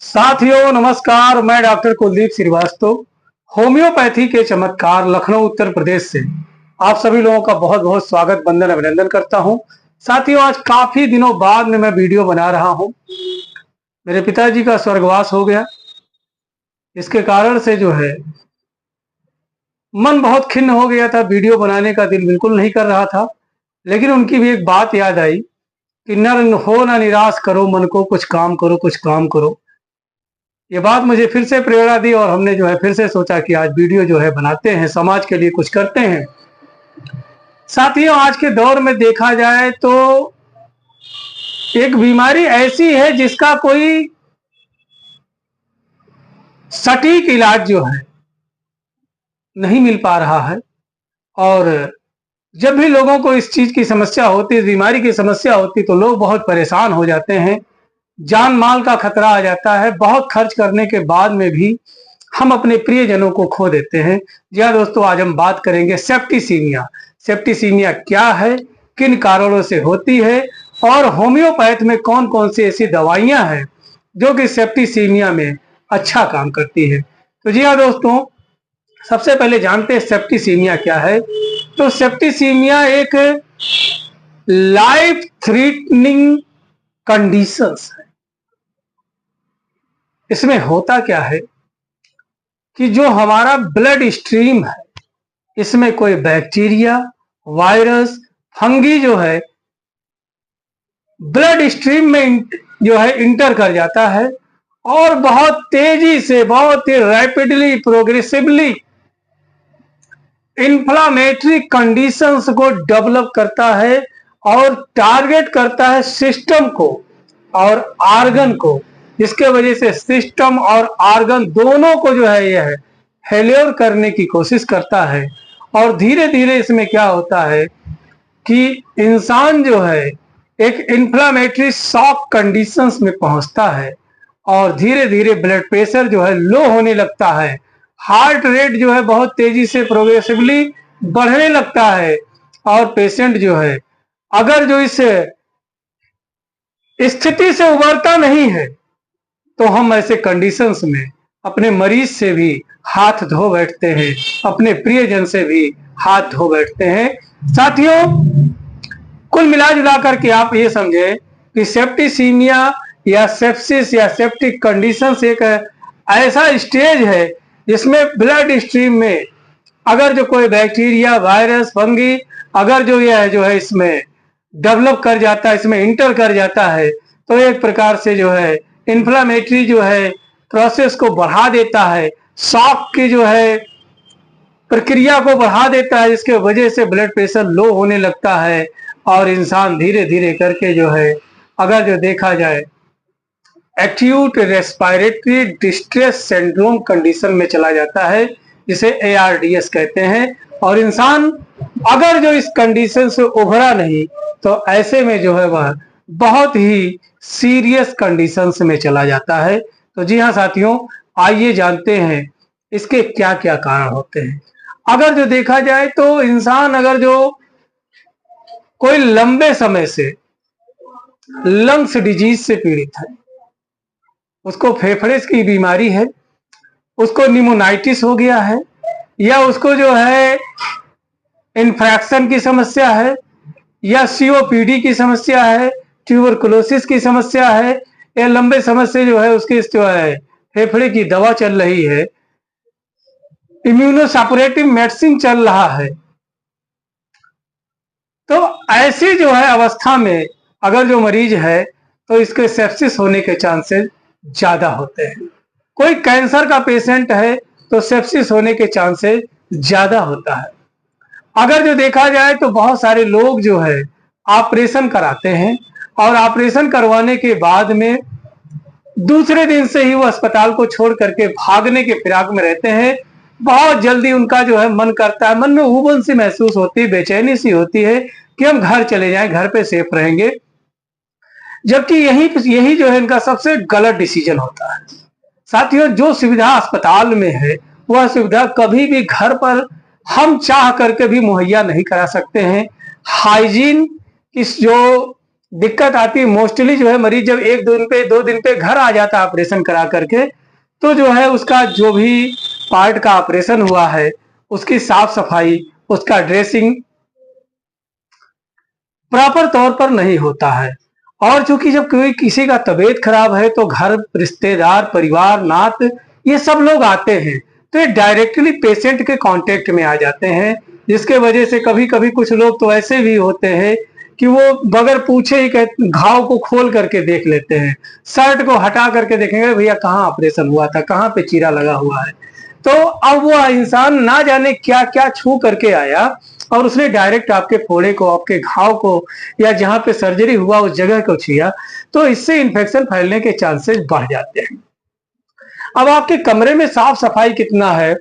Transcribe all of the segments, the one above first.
साथियों नमस्कार, मैं डॉक्टर कुलदीप श्रीवास्तव होम्योपैथी के चमत्कार लखनऊ उत्तर प्रदेश से आप सभी लोगों का बहुत बहुत स्वागत वंदन अभिनंदन करता हूं। साथियों आज काफी दिनों बाद में मैं वीडियो बना रहा हूं। मेरे पिताजी का स्वर्गवास हो गया, इसके कारण से जो है मन बहुत खिन्न हो गया था। वीडियो बनाने का दिल बिल्कुल नहीं कर रहा था, लेकिन उनकी भी एक बात याद आई कि नर हो ना निराश करो मन को, कुछ काम करो कुछ काम करो। ये बात मुझे फिर से प्रेरणा दी और हमने जो है फिर से सोचा कि आज वीडियो जो है बनाते हैं, समाज के लिए कुछ करते हैं। साथियों आज के दौर में देखा जाए तो एक बीमारी ऐसी है जिसका कोई सटीक इलाज जो है नहीं मिल पा रहा है। और जब भी लोगों को इस चीज की समस्या होती, इस बीमारी की समस्या होती, तो लोग बहुत परेशान हो जाते हैं, जान माल का खतरा आ जाता है। बहुत खर्च करने के बाद में भी हम अपने प्रियजनों को खो देते हैं। जी हाँ दोस्तों, आज हम बात करेंगे सेप्टिसीमिया। सेप्टिसीमिया क्या है, किन कारणों से होती है और होम्योपैथ में कौन कौन सी ऐसी दवाइयां हैं जो कि सेप्टिसीमिया में अच्छा काम करती है। तो जी हाँ दोस्तों, सबसे पहले जानते हैं सेप्टिसीमिया क्या है। तो सेप्टिसीमिया एक लाइफ थ्रेटनिंग कंडीशंस है। इसमें होता क्या है कि जो हमारा ब्लड स्ट्रीम है, इसमें कोई बैक्टीरिया, वायरस, फंगी जो है ब्लड स्ट्रीम में जो है इंटर कर जाता है और बहुत तेजी से, बहुत ही रैपिडली, प्रोग्रेसिवली इंफ्लामेटरी कंडीशंस को डेवलप करता है और टारगेट करता है सिस्टम को और आर्गन को, जिसके वजह से सिस्टम और आर्गन दोनों को जो है यह फेल्योर करने की कोशिश करता है। और धीरे धीरे इसमें क्या होता है कि इंसान जो है एक इंफ्लामेटरी शॉक कंडीशंस में पहुंचता है और धीरे धीरे ब्लड प्रेशर जो है लो होने लगता है, हार्ट रेट जो है बहुत तेजी से प्रोग्रेसिवली बढ़ने लगता है। और पेशेंट जो है अगर जो इस स्थिति से उबरता नहीं है तो हम ऐसे कंडीशंस में अपने मरीज से भी हाथ धो बैठते हैं, अपने प्रियजन से भी हाथ धो बैठते हैं। साथियों कुल मिला जुला करके आप ये समझे कि सेप्टिसीमिया या सेप्सिस या सेप्टिक कंडीशंस एक ऐसा स्टेज है जिसमें ब्लड स्ट्रीम में अगर जो कोई बैक्टीरिया, वायरस, फंगी अगर जो है इसमें डेवलप कर जाता है, इसमें इंटर कर जाता है, तो एक प्रकार से जो है इन्फ्लामेटरी जो है प्रोसेस को बढ़ा देता है, शॉक की जो है प्रक्रिया को बढ़ा देता है, जिसके वजह से ब्लड प्रेशर लो होने लगता है और इंसान धीरे धीरे करके जो है अगर जो देखा जाए acute respiratory distress syndrome condition में चला जाता है, जिसे ARDS कहते हैं। और इंसान अगर जो इस कंडीशन से उभरा नहीं तो ऐसे में जो है वह बहुत ही सीरियस कंडीशंस में चला जाता है। तो जी हाँ साथियों, आइए जानते हैं इसके क्या क्या कारण होते हैं। अगर जो देखा जाए तो इंसान अगर जो कोई लंबे समय से लंग्स डिजीज से पीड़ित है, उसको फेफड़े की बीमारी है, उसको निमोनाइटिस हो गया है, या उसको जो है इन्फेक्शन की समस्या है, या COPD की समस्या है, ट्यूबरकुलोसिस की समस्या है, या लंबे समय से जो है उसकी जो है फेफड़े की दवा चल रही है, इम्यूनोसप्रेसिव मेडिसिन चल रहा है, तो ऐसी जो है अवस्था में अगर जो मरीज है तो इसके सेप्सिस होने के चांसेस ज्यादा होते हैं। कोई कैंसर का पेशेंट है तो सेप्सिस होने के चांसेस ज्यादा होता है। अगर जो देखा जाए तो बहुत सारे लोग जो है ऑपरेशन कराते हैं और ऑपरेशन करवाने के बाद में दूसरे दिन से ही वो अस्पताल को छोड़ करके भागने के फिराक में रहते हैं। बहुत जल्दी उनका जो है मन करता है, मन में उबन सी महसूस होती है, बेचैनी सी होती है कि हम घर चले जाएं, घर पे सेफ रहेंगे, जबकि यही जो है इनका सबसे गलत डिसीजन होता है। साथियों जो सुविधा अस्पताल में है वह सुविधा कभी भी घर पर हम चाह करके भी मुहैया नहीं करा सकते हैं। हाइजीन की जो दिक्कत आती मोस्टली जो है मरीज जब 1 दिन पे 2 दिन पे घर आ जाता है ऑपरेशन करा करके, तो जो है उसका जो भी पार्ट का ऑपरेशन हुआ है उसकी साफ सफाई, उसका ड्रेसिंग प्रॉपर तौर पर नहीं होता है। और चूंकि जब कोई किसी का तबीयत खराब है तो घर, रिश्तेदार, परिवार, नात, ये सब लोग आते हैं, तो ये डायरेक्टली पेशेंट के कांटेक्ट में आ जाते हैं, जिसके वजह से कभी कभी कुछ लोग तो ऐसे भी होते हैं कि वो बगैर पूछे ही घाव को खोल करके देख लेते हैं, शर्ट को हटा करके देखेंगे भैया कहाँ ऑपरेशन हुआ था, कहाँ पे चीरा लगा हुआ है। तो अब वो इंसान ना जाने क्या क्या छू करके आया और उसने डायरेक्ट आपके फोड़े को, आपके घाव को, या जहां पे सर्जरी हुआ उस जगह को छुआ, तो इससे इन्फेक्शन फैलने के चांसेस बढ़ जाते हैं। अब आपके कमरे में साफ सफाई कितना है,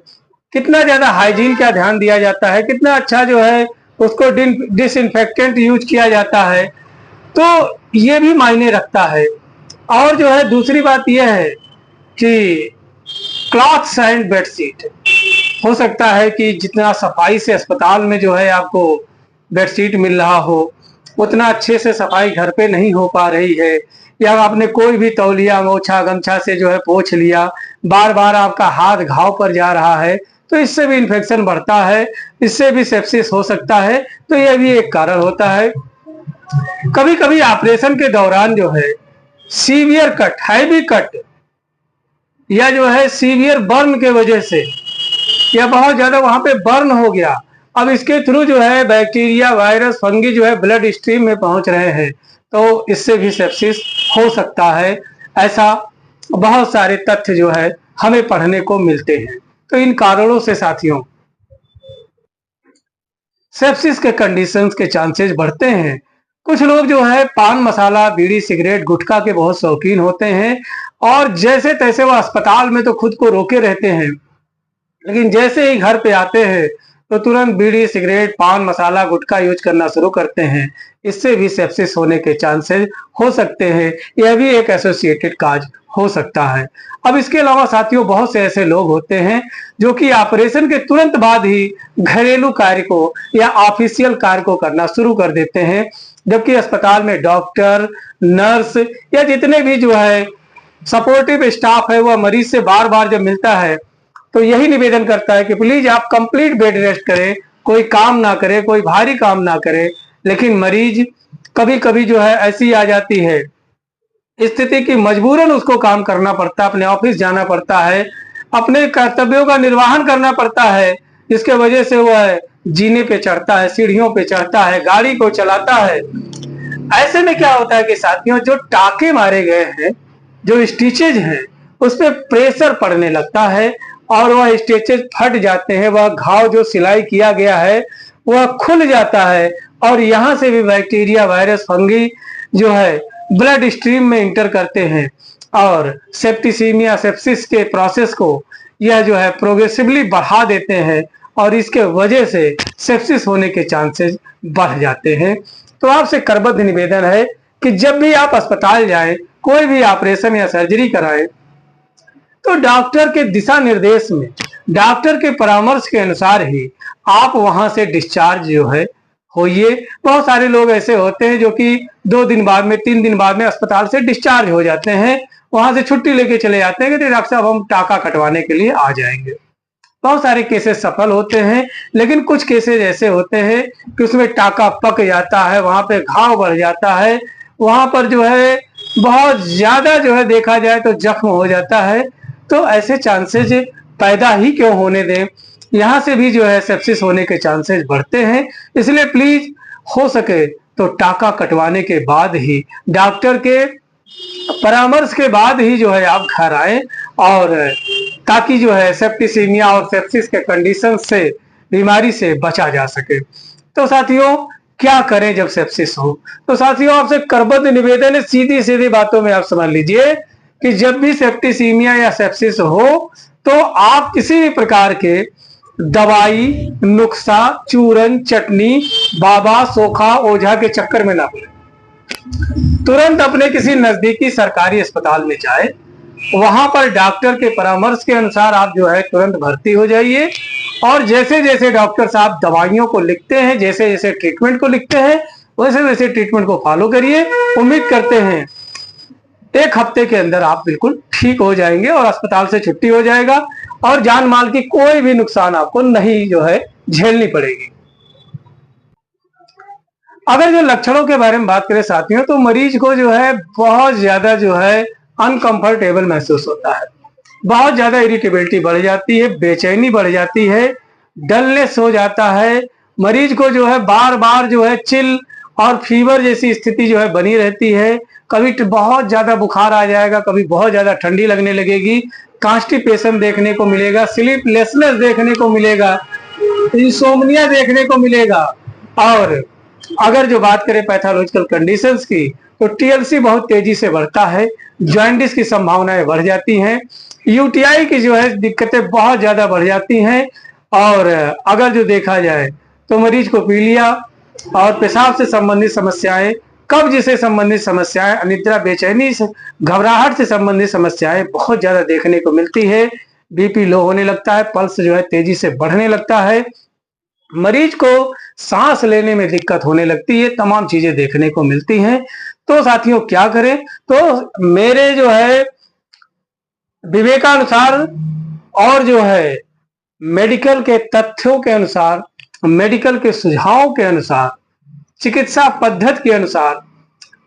कितना ज्यादा हाइजीन का ध्यान दिया जाता है, कितना अच्छा जो है उसको डिसइंफेक्टेंट यूज किया जाता है, तो ये भी मायने रखता है। और जो है दूसरी बात यह है कि क्लॉथ्स एंड बेडशीट, हो सकता है कि जितना सफाई से अस्पताल में जो है आपको बेडशीट मिल रहा हो, उतना अच्छे से सफाई घर पे नहीं हो पा रही है, या आपने कोई भी तौलिया, मोछा, गमछा से जो है पोंछ लिया, बार बार आपका हाथ घाव पर जा रहा है, तो इससे भी इन्फेक्शन बढ़ता है, इससे भी सेप्सिस हो सकता है। तो यह भी एक कारण होता है। कभी कभी ऑपरेशन के दौरान जो है सीवियर कट, हैवी कट, या जो है सीवियर बर्न के वजह से, या बहुत ज्यादा वहां पे बर्न हो गया, अब इसके थ्रू जो है बैक्टीरिया, वायरस, फंगी जो है ब्लड स्ट्रीम में पहुंच रहे हैं, तो इससे भी सेप्सिस हो सकता है। ऐसा बहुत सारे तथ्य जो है हमें पढ़ने को मिलते हैं। तो इन कारणों से साथियों सेप्सिस के कंडीशंस के चांसेस बढ़ते हैं। कुछ लोग जो है पान मसाला, बीड़ी, सिगरेट, गुटखा के बहुत शौकीन होते हैं, और जैसे तैसे वो अस्पताल में तो खुद को रोके रहते हैं, लेकिन जैसे ही घर पे आते हैं तो तुरंत बीड़ी, सिगरेट, पान मसाला, गुटखा यूज करना शुरू करते हैं। इससे भी सेप्सिस होने के चांसेस हो सकते हैं। यह भी एक एसोसिएटेड काज हो सकता है। अब इसके अलावा साथियों बहुत से ऐसे लोग होते हैं जो कि ऑपरेशन के तुरंत बाद ही घरेलू कार्य को या ऑफिशियल कार्य को करना शुरू कर देते हैं, जबकि अस्पताल में डॉक्टर, नर्स या जितने भी जो है सपोर्टिव स्टाफ है वह मरीज से बार बार जब मिलता है तो यही निवेदन करता है कि प्लीज आप कंप्लीट बेड रेस्ट करें, कोई काम ना करें, कोई भारी काम ना करें। लेकिन मरीज कभी कभी जो है ऐसी आ जाती है स्थिति की मजबूरन उसको काम करना पड़ता है, अपने ऑफिस जाना पड़ता है, अपने कर्तव्यों का निर्वहन करना पड़ता है, जिसके वजह से वह जीने पे चढ़ता है, सीढ़ियों पे चढ़ता है, गाड़ी को चलाता है। ऐसे में क्या होता है कि साथियों जो टाके मारे गए हैं, जो स्टिचेज हैं, उस पर प्रेशर पड़ने लगता है और वह स्टिचेज फट जाते हैं, वह घाव जो सिलाई किया गया है वह खुल जाता है, और यहाँ से भी बैक्टीरिया, वायरस, फंगी जो है ब्लड स्ट्रीम में इंटर करते हैं और सेप्टिसीमिया, सेप्सिस के प्रोसेस को यह जो है प्रोग्रेसिवली बढ़ा देते हैं, और इसके वजह से सेप्सिस होने के चांसेस बढ़ जाते हैं। तो आपसे करबद्ध निवेदन है कि जब भी आप अस्पताल जाएं, कोई भी ऑपरेशन या सर्जरी कराएं, तो डॉक्टर के दिशा निर्देश में, डॉक्टर के परामर्श के अनुसार ही आप वहां से डिस्चार्ज जो है होइए। बहुत सारे लोग ऐसे होते हैं जो कि 2 दिन बाद में, 3 दिन बाद में अस्पताल से डिस्चार्ज हो जाते हैं, वहां से छुट्टी लेके चले जाते हैं कि डॉक्टर साहब हम टाका कटवाने के लिए आ जाएंगे। बहुत सारे केसेस सफल होते हैं, लेकिन कुछ केसेस ऐसे होते हैं कि उसमें टाका पक जाता है, वहां पे घाव बढ़ जाता है, वहां पर जो है बहुत ज्यादा जो है देखा जाए तो जख्म हो जाता है। तो ऐसे चांसेस पैदा ही क्यों होने दें, यहाँ से भी जो है सेप्सिस होने के चांसेस बढ़ते हैं। इसलिए प्लीज हो सके तो टाका कटवाने के बाद ही, डॉक्टर के परामर्श के बाद ही जो है आप घर आए, और ताकि जो है सेप्टिसीमिया और सेप्सिस के कंडीशन से, बीमारी से बचा जा सके। तो साथियों क्या करें जब सेप्सिस हो? तो साथियों आपसे करबद्ध निवेदन है, सीधी सीधी बातों में आप समझ लीजिए कि जब भी सेप्टिसीमिया या सेप्सिस हो तो आप किसी भी प्रकार के दवाई, नुस्खा, चूरन, चटनी, बाबा, सोखा, ओझा के चक्कर में ना पड़े। तुरंत अपने किसी नजदीकी सरकारी अस्पताल में जाए, वहां पर डॉक्टर के परामर्श के अनुसार आप जो है तुरंत भर्ती हो जाइए, और जैसे जैसे डॉक्टर साहब दवाइयों को लिखते हैं, जैसे जैसे ट्रीटमेंट को लिखते हैं, वैसे वैसे ट्रीटमेंट को फॉलो करिए। उम्मीद करते हैं 1 हफ्ते के अंदर आप बिल्कुल ठीक हो जाएंगे और अस्पताल से छुट्टी हो जाएगा और जान माल की कोई भी नुकसान आपको नहीं जो है झेलनी पड़ेगी। अगर जो लक्षणों के बारे में बात करें साथियों, तो मरीज को जो है बहुत ज्यादा जो है अनकंफर्टेबल महसूस होता है, बहुत ज्यादा इरिटेबिलिटी बढ़ जाती है, बेचैनी बढ़ जाती है, डलनेस हो जाता है। मरीज को जो है बार बार जो है चिल और फीवर जैसी स्थिति जो है बनी रहती है। कभी बहुत ज्यादा बुखार आ जाएगा, कभी बहुत ज्यादा ठंडी लगने लगेगी, कॉन्स्टिपेशन देखने को मिलेगा, स्लीपलेसनेस देखने को मिलेगा, इंसोम्निया देखने को मिलेगा। और अगर जो बात करें पैथोलॉजिकल कंडीशंस की, तो टीएलसी बहुत तेजी से बढ़ता है, जॉइंटिस की संभावनाएं बढ़ जाती हैं, यूटीआई की जो है दिक्कतें बहुत ज्यादा बढ़ जाती हैं। और अगर जो देखा जाए तो मरीज को पीलिया और पेशाब से संबंधित समस्याएं, कब्ज से संबंधित समस्याएं, अनिद्रा, बेचैनी से, घबराहट से संबंधित समस्याएं बहुत ज्यादा देखने को मिलती है। बीपी लो होने लगता है, पल्स जो है तेजी से बढ़ने लगता है, मरीज को सांस लेने में दिक्कत होने लगती है, तमाम चीजें देखने को मिलती हैं। तो साथियों क्या करें? तो मेरे जो है विवेकानुसार और जो है मेडिकल के तथ्यों के अनुसार, मेडिकल के सुझावों के अनुसार, चिकित्सा पद्धति के अनुसार,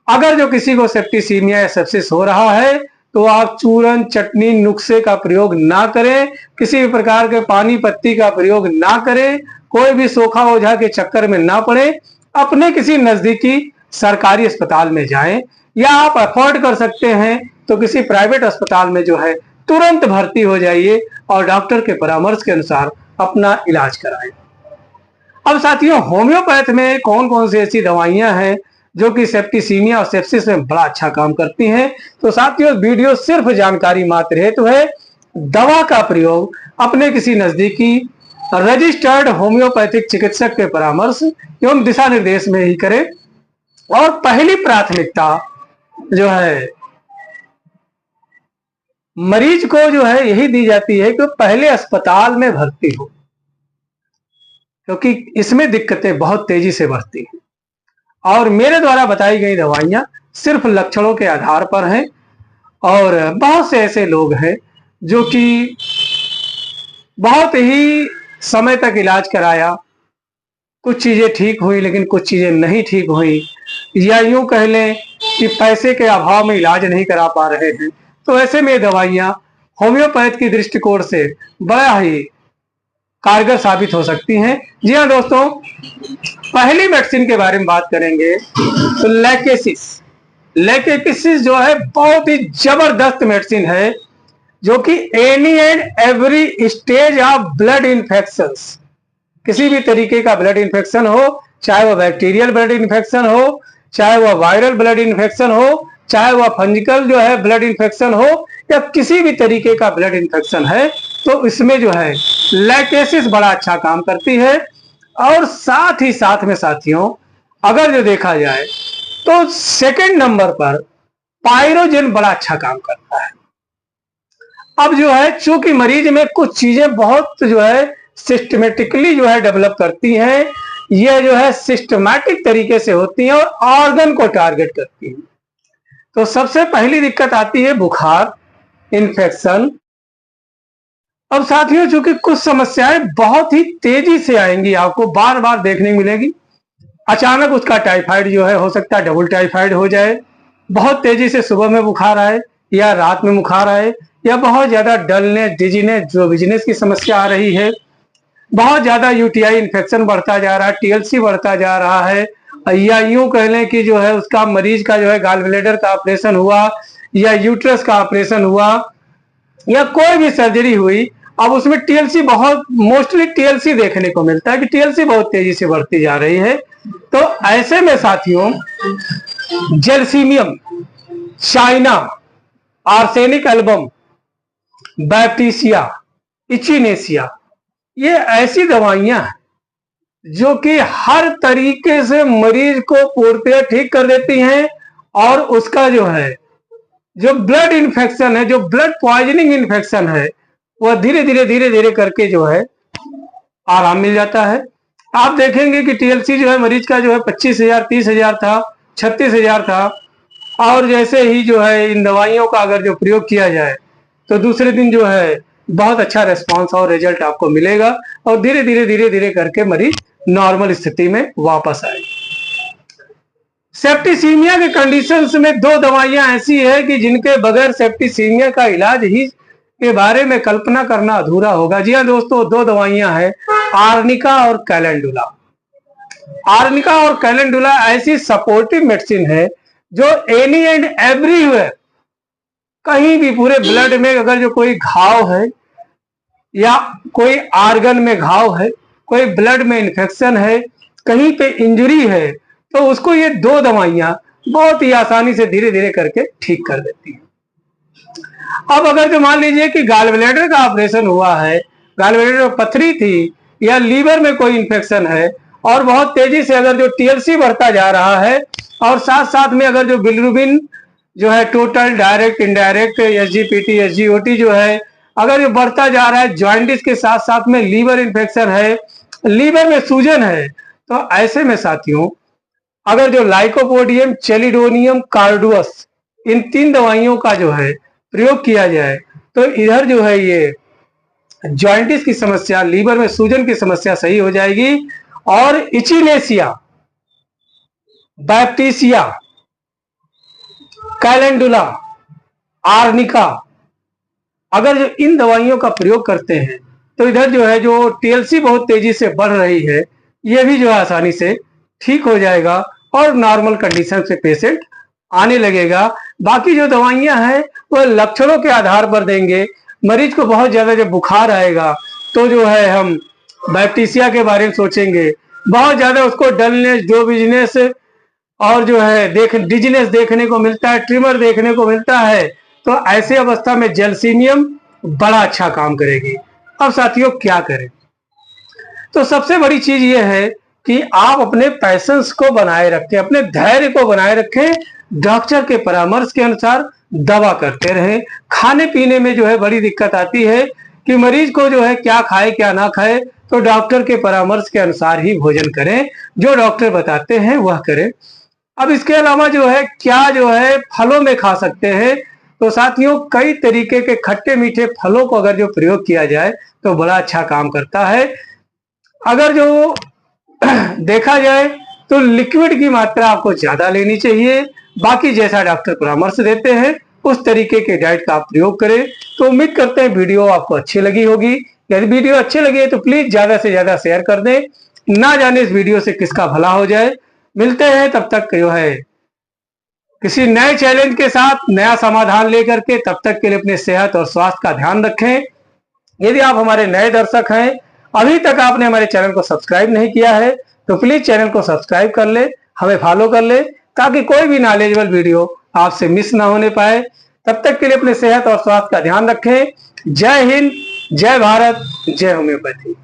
अगर जो किसी को सेप्टिसीमिया या सेप्सिस हो रहा है तो आप चूरन, चटनी, नुस्खे का प्रयोग ना करें, किसी भी प्रकार के पानी पत्ती का प्रयोग ना करें, कोई भी सोखा ओझा के चक्कर में ना पड़े, अपने किसी नजदीकी सरकारी अस्पताल में जाएं, या आप अफोर्ड कर सकते हैं तो किसी प्राइवेट अस्पताल में जो है तुरंत भर्ती हो जाइए और डॉक्टर के परामर्श के अनुसार अपना इलाज कराएं। अब साथियों, होम्योपैथ में कौन कौन सी ऐसी दवाइयां हैं जो कि सेप्टिसीमिया और सेप्सिस में बड़ा अच्छा काम करती हैं? तो साथियों, वीडियो सिर्फ जानकारी मात्र हेतु है। दवा का प्रयोग अपने किसी नजदीकी रजिस्टर्ड होम्योपैथिक चिकित्सक के परामर्श एवं दिशा निर्देश में ही करें। और पहली प्राथमिकता जो है मरीज को जो है यही दी जाती है कि पहले अस्पताल में भर्ती हो, क्योंकि इसमें दिक्कतें बहुत तेजी से बढ़ती हैं। और मेरे द्वारा बताई गई दवाइयां सिर्फ लक्षणों के आधार पर हैं, और बहुत से ऐसे लोग हैं जो कि बहुत ही समय तक इलाज कराया, कुछ चीजें ठीक हुई लेकिन कुछ चीजें नहीं ठीक हुई, या यूं कह लें कि पैसे के अभाव में इलाज नहीं करा पा रहे हैं। तो ऐसे में दवाइयां होम्योपैथ की दृष्टिकोण से बड़ा ही कारगर साबित हो सकती हैं। जी हाँ दोस्तों, पहली मेडिसिन के बारे में बात करेंगे तो लैकेसिस। लैकेसिस जो है बहुत ही जबरदस्त मेडिसिन है, जो कि any and every stage of blood infections, किसी भी तरीके का ब्लड इन्फेक्शन हो, चाहे वह बैक्टीरियल ब्लड इन्फेक्शन हो, चाहे वह वायरल ब्लड इन्फेक्शन हो, चाहे वह फंजिकल जो है ब्लड इन्फेक्शन हो, या किसी भी तरीके का ब्लड इन्फेक्शन है, तो इसमें जो है लैकेसिस बड़ा अच्छा काम करती है। और साथ ही साथ में साथियों, अगर जो देखा जाए तो सेकंड नंबर पर पायरोजेन बड़ा अच्छा काम करता है। अब जो है चूंकि मरीज में कुछ चीजें बहुत जो है सिस्टमेटिकली जो है डेवलप करती हैं, ये जो है सिस्टमैटिक तरीके से होती हैं और ऑर्गन को टारगेट करती हैं। तो सबसे पहली दिक्कत आती है बुखार, इन्फेक्शन। अब साथियों, चूंकि कुछ समस्याएं बहुत ही तेजी से आएंगी, आपको बार बार देखने को मिलेगी। अचानक उसका टाइफाइड जो है हो सकता है डबल टाइफाइड हो जाए, बहुत तेजी से सुबह में बुखार आए या रात में बुखार आए, या बहुत ज्यादा डलनेस, डिजीनेस, जो बिजनेस की समस्या आ रही है, बहुत ज्यादा यूटीआई इन्फेक्शन बढ़ता जा रहा है, टीएलसी बढ़ता जा रहा है, या यूं कह लें कि जो है उसका मरीज का जो है गॉल ब्लैडर का ऑपरेशन हुआ, या यूट्रस का ऑपरेशन हुआ, या कोई भी सर्जरी हुई, अब उसमें टीएलसी बहुत मोस्टली टीएलसी देखने को मिलता है कि टीएलसी बहुत तेजी से बढ़ती जा रही है। तो ऐसे में साथियों, gelsemium, China, arsenic album, Baptisia, echinacea, ये ऐसी दवाइयां हैं जो कि हर तरीके से मरीज को पूर्णतः ठीक कर देती हैं, और उसका जो है जो ब्लड इन्फेक्शन है, जो ब्लड पॉइजनिंग इन्फेक्शन है, वह धीरे धीरे करके जो है आराम मिल जाता है। आप देखेंगे कि टीएलसी जो है मरीज का जो है 25,000 30,000 था, 36,000 था। और जैसे ही जो है इन दवाइयों का अगर जो प्रयोग किया जाए तो दूसरे दिन जो है बहुत अच्छा रेस्पॉन्स और रिजल्ट आपको मिलेगा और धीरे धीरे करके मरीज नॉर्मल स्थिति में वापस आए। सेप्टिसीमिया के कंडीशंस में दो दवाइयां ऐसी है कि जिनके बगैर सेप्टिसीमिया का इलाज ही के बारे में कल्पना करना अधूरा होगा। जी हाँ दोस्तों, दो दवाइयां हैं, आर्निका और कैलेंडुला। आर्निका और कैलेंडुला ऐसी सपोर्टिव मेडिसिन है जो एनी एंड एवरीवेयर, कहीं भी पूरे ब्लड में अगर जो कोई घाव है या कोई आर्गन में घाव है, कोई ब्लड में इन्फेक्शन है, कहीं पे इंजरी है, तो उसको ये दो दवाइयां बहुत ही आसानी से धीरे धीरे करके ठीक कर देती है। अब अगर जो मान लीजिए कि गॉल ब्लैडर का ऑपरेशन हुआ है, गॉल ब्लैडर में पथरी थी या लीवर में कोई इन्फेक्शन है और बहुत तेजी से अगर जो टीएलसी बढ़ता जा रहा है और साथ साथ में अगर जो बिलिरुबिन जो है total direct indirect SGPT SGOT जो है अगर ये बढ़ता जा रहा है, जॉइंटिस के साथ साथ में लीवर इन्फेक्शन है, लीवर में सूजन है, तो ऐसे में साथियों अगर जो लाइकोपोडियम चेलिडोनियम कार्डुअस इन तीन दवाइयों का जो है प्रयोग किया जाए तो इधर जो है ये जॉइंटिस की समस्या, लीवर में सूजन की समस्या सही हो जाएगी। और इचिनेसिया, बैप्टीसिया, कैलेंडुला, आर्निका अगर जो इन दवाइयों का प्रयोग करते हैं तो इधर जो है जो टीएलसी बहुत तेजी से बढ़ रही है ये भी जो है आसानी से ठीक हो जाएगा और नॉर्मल कंडीशन से पेशेंट आने लगेगा। बाकी जो दवाइयां हैं वो लक्षणों के आधार पर देंगे। मरीज को बहुत ज्यादा जब बुखार आएगा तो जो है हम बैप्टीसिया के बारे में सोचेंगे, बहुत ज्यादा उसको डलनेस, डोविजनेस और जो है डिजीनेस देखने को मिलता है, ट्रिमर देखने को मिलता है, तो ऐसे अवस्था में जेलसीनियम बड़ा अच्छा काम करेगी। अब साथियों क्या करें? तो सबसे बड़ी चीज ये है कि आप अपने पैशंस को बनाए रखें, अपने धैर्य को बनाए रखें, डॉक्टर के परामर्श के अनुसार दवा करते रहें। खाने पीने में जो है बड़ी दिक्कत आती है कि मरीज को जो है क्या खाए क्या ना खाए, तो डॉक्टर के परामर्श के अनुसार ही भोजन करें, जो डॉक्टर बताते हैं वह करें। अब इसके अलावा जो है क्या जो है फलों में खा सकते हैं, तो साथियों कई तरीके के खट्टे मीठे फलों को अगर जो प्रयोग किया जाए तो बड़ा अच्छा काम करता है। अगर जो देखा जाए तो लिक्विड की मात्रा आपको ज्यादा लेनी चाहिए, बाकी जैसा डॉक्टर परामर्श देते हैं उस तरीके के डाइट का आप प्रयोग करें। तो उम्मीद करते हैं वीडियो आपको अच्छी लगी होगी। यदि वीडियो अच्छी लगी है तो प्लीज ज्यादा से ज्यादा शेयर कर दें, ना जाने इस वीडियो से किसका भला हो जाए। मिलते हैं तब तक जो है किसी नए चैलेंज के साथ, नया समाधान लेकर के। तब तक के लिए अपने सेहत और स्वास्थ्य का ध्यान रखें। यदि आप हमारे नए दर्शक हैं, अभी तक आपने हमारे चैनल को सब्सक्राइब नहीं किया है तो प्लीज चैनल को सब्सक्राइब कर ले, हमें फॉलो कर ले, ताकि कोई भी नॉलेजेबल वीडियो आपसे मिस ना होने पाए। तब तक के लिए अपने सेहत और स्वास्थ्य का ध्यान रखें। जय हिंद, जय भारत, जय होम्योपैथी।